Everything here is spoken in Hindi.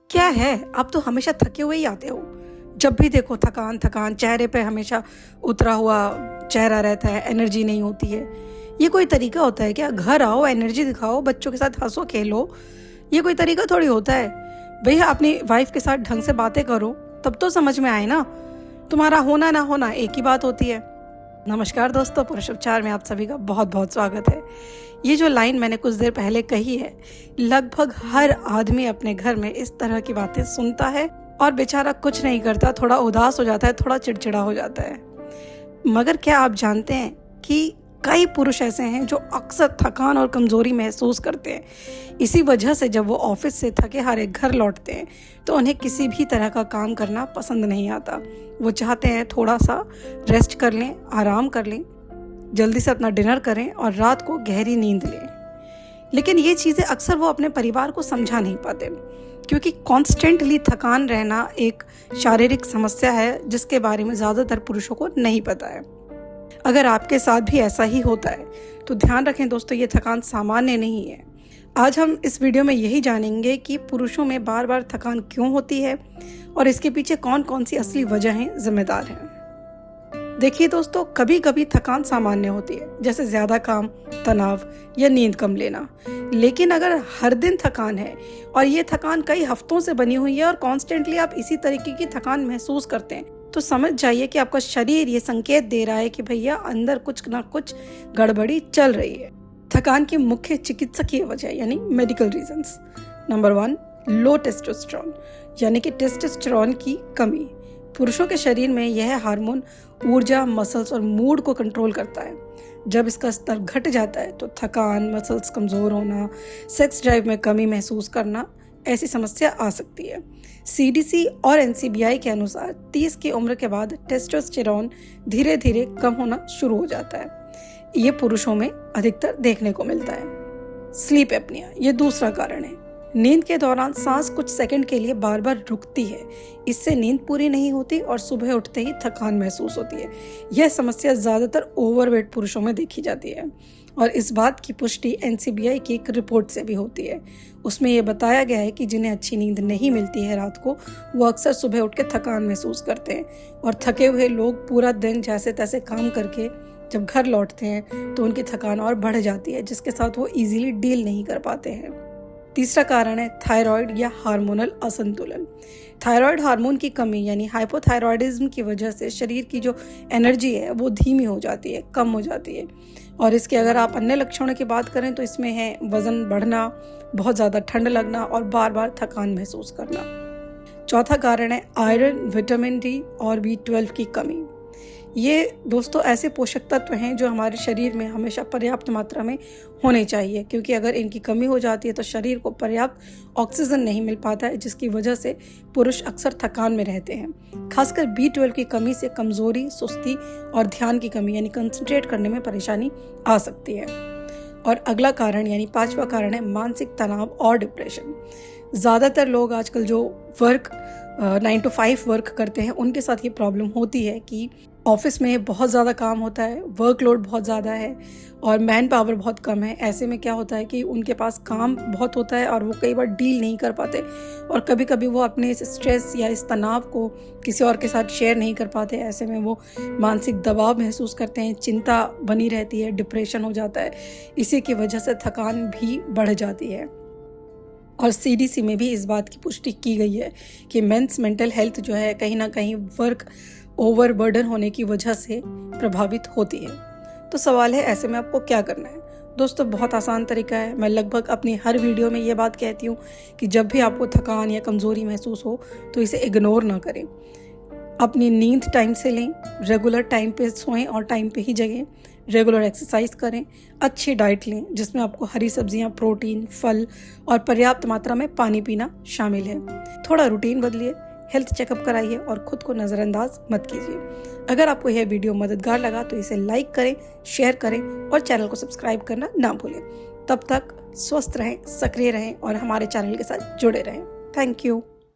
क्या है, आप तो हमेशा थके हुए ही आते हो। जब भी देखो थकान थकान, चेहरे पे हमेशा उतरा हुआ चेहरा रहता है, एनर्जी नहीं होती है। ये कोई तरीका होता है क्या? घर आओ, एनर्जी दिखाओ, बच्चों के साथ हंसो खेलो। ये कोई तरीका थोड़ी होता है। भैया अपनी वाइफ के साथ ढंग से बातें करो, तब तो समझ में आए ना। तुम्हारा होना ना होना एक ही बात होती है। नमस्कार दोस्तों, पुरुषोपचार में आप सभी का बहुत बहुत स्वागत है। ये जो लाइन मैंने कुछ देर पहले कही है, लगभग हर आदमी अपने घर में इस तरह की बातें सुनता है और बेचारा कुछ नहीं करता, थोड़ा उदास हो जाता है, थोड़ा चिड़चिड़ा हो जाता है। मगर क्या आप जानते हैं कि कई पुरुष ऐसे हैं जो अक्सर थकान और कमजोरी महसूस करते हैं। इसी वजह से जब वो ऑफिस से थके हारे घर लौटते हैं तो उन्हें किसी भी तरह का काम करना पसंद नहीं आता। वो चाहते हैं थोड़ा सा रेस्ट कर लें, आराम कर लें, जल्दी से अपना डिनर करें और रात को गहरी नींद लें। लेकिन ये चीज़ें अक्सर वो अपने परिवार को समझा नहीं पाते, क्योंकि कॉन्स्टेंटली थकान रहना एक शारीरिक समस्या है जिसके बारे में ज़्यादातर पुरुषों को नहीं पता है। अगर आपके साथ भी ऐसा ही होता है तो ध्यान रखें दोस्तों, ये थकान सामान्य नहीं है। आज हम इस वीडियो में यही जानेंगे कि पुरुषों में बार बार थकान क्यों होती है और इसके पीछे कौन कौन सी असली वजहें जिम्मेदार हैं। देखिए दोस्तों, कभी कभी थकान सामान्य होती है, जैसे ज़्यादा काम, तनाव या नींद कम लेना। लेकिन अगर हर दिन थकान है और ये थकान कई हफ्तों से बनी हुई है और कॉन्स्टेंटली आप इसी तरीके की थकान महसूस करते हैं, तो समझ जाइए कि आपका शरीर ये संकेत दे रहा है कि भैया अंदर कुछ ना कुछ गड़बड़ी चल रही है। थकान की मुख्य चिकित्सकीय वजह यानी मेडिकल रीजंस। नंबर 1, लो टेस्टोस्टेरोन यानी कि टेस्टोस्टेरोन की कमी। पुरुषों के शरीर में यह हार्मोन ऊर्जा, मसल्स और मूड को कंट्रोल करता है। जब इसका स्तर घट जाता है तो थकान, मसल्स कमजोर होना, सेक्स ड्राइव में कमी महसूस करना, ऐसी समस्या आ सकती है। CDC और NCBI के अनुसार 30 की उम्र के बाद टेस्टोस्टेरोन धीरे धीरे कम होना शुरू हो जाता है। ये पुरुषों में अधिकतर देखने को मिलता है। स्लीप एपनिया ये दूसरा कारण है। नींद के दौरान सांस कुछ सेकंड के लिए बार बार रुकती है। इससे नींद पूरी नहीं होती और सुबह उठते ही थकान महसूस होती है। यह समस्या ज्यादातर ओवरवेट पुरुषों में देखी जाती है और इस बात की पुष्टि NCBI की एक रिपोर्ट से भी होती है। उसमें यह बताया गया है कि जिन्हें अच्छी नींद नहीं मिलती है रात को, वो अक्सर सुबह उठ के थकान महसूस करते हैं और थके हुए लोग पूरा दिन जैसे तैसे काम करके जब घर लौटते हैं तो उनकी थकान और बढ़ जाती है, जिसके साथ वो इजीली डील नहीं कर पाते हैं। तीसरा कारण है थायराइड या हार्मोनल असंतुलन। थायराइड हार्मोन की कमी यानी हाइपोथायराइडिज्म की वजह से शरीर की जो एनर्जी है वो धीमी हो जाती है, कम हो जाती है। और इसके अगर आप अन्य लक्षणों की बात करें तो इसमें है वजन बढ़ना, बहुत ज़्यादा ठंड लगना और बार बार थकान महसूस करना। चौथा कारण है आयरन, विटामिन D और B12 की कमी। ये दोस्तों ऐसे पोषक तत्व हैं जो हमारे शरीर में हमेशा पर्याप्त मात्रा में होने चाहिए, क्योंकि अगर इनकी कमी हो जाती है तो शरीर को पर्याप्त ऑक्सीजन नहीं मिल पाता है, जिसकी वजह से पुरुष अक्सर थकान में रहते हैं। खासकर B12 की कमी से कमजोरी, सुस्ती और ध्यान की कमी यानी कंसंट्रेट करने में परेशानी आ सकती है। और अगला कारण यानी पांचवा कारण है मानसिक तनाव और डिप्रेशन। ज़्यादातर लोग आजकल जो 9 to 5 वर्क करते हैं उनके साथ ये प्रॉब्लम होती है कि ऑफिस में बहुत ज़्यादा काम होता है, वर्कलोड बहुत ज़्यादा है और मैन पावर बहुत कम है। ऐसे में क्या होता है कि उनके पास काम बहुत होता है और वो कई बार डील नहीं कर पाते और कभी कभी वो अपने इस स्ट्रेस या इस तनाव को किसी और के साथ शेयर नहीं कर पाते। ऐसे में वो मानसिक दबाव महसूस करते हैं, चिंता बनी रहती है, डिप्रेशन हो जाता है। इसी की वजह से थकान भी बढ़ जाती है। और CDC में भी इस बात की पुष्टि की गई है कि मेंस मेंटल हेल्थ जो है कहीं ना कहीं वर्क ओवरबर्डन होने की वजह से प्रभावित होती है। तो सवाल है, ऐसे में आपको क्या करना है? दोस्तों बहुत आसान तरीका है। मैं लगभग अपनी हर वीडियो में ये बात कहती हूँ कि जब भी आपको थकान या कमजोरी महसूस हो तो इसे इग्नोर ना करें। अपनी नींद टाइम से लें, रेगुलर टाइम पे सोएं और टाइम पे ही जगें, रेगुलर एक्सरसाइज करें, अच्छी डाइट लें जिसमें आपको हरी सब्जियां, प्रोटीन, फल और पर्याप्त मात्रा में पानी पीना शामिल है। थोड़ा रूटीन बदलिए, हेल्थ चेकअप कराइए और खुद को नज़रअंदाज मत कीजिए। अगर आपको यह वीडियो मददगार लगा तो इसे लाइक करें, शेयर करें और चैनल को सब्सक्राइब करना ना भूलें। तब तक स्वस्थ रहें, सक्रिय रहें और हमारे चैनल के साथ जुड़े रहें। Thank you.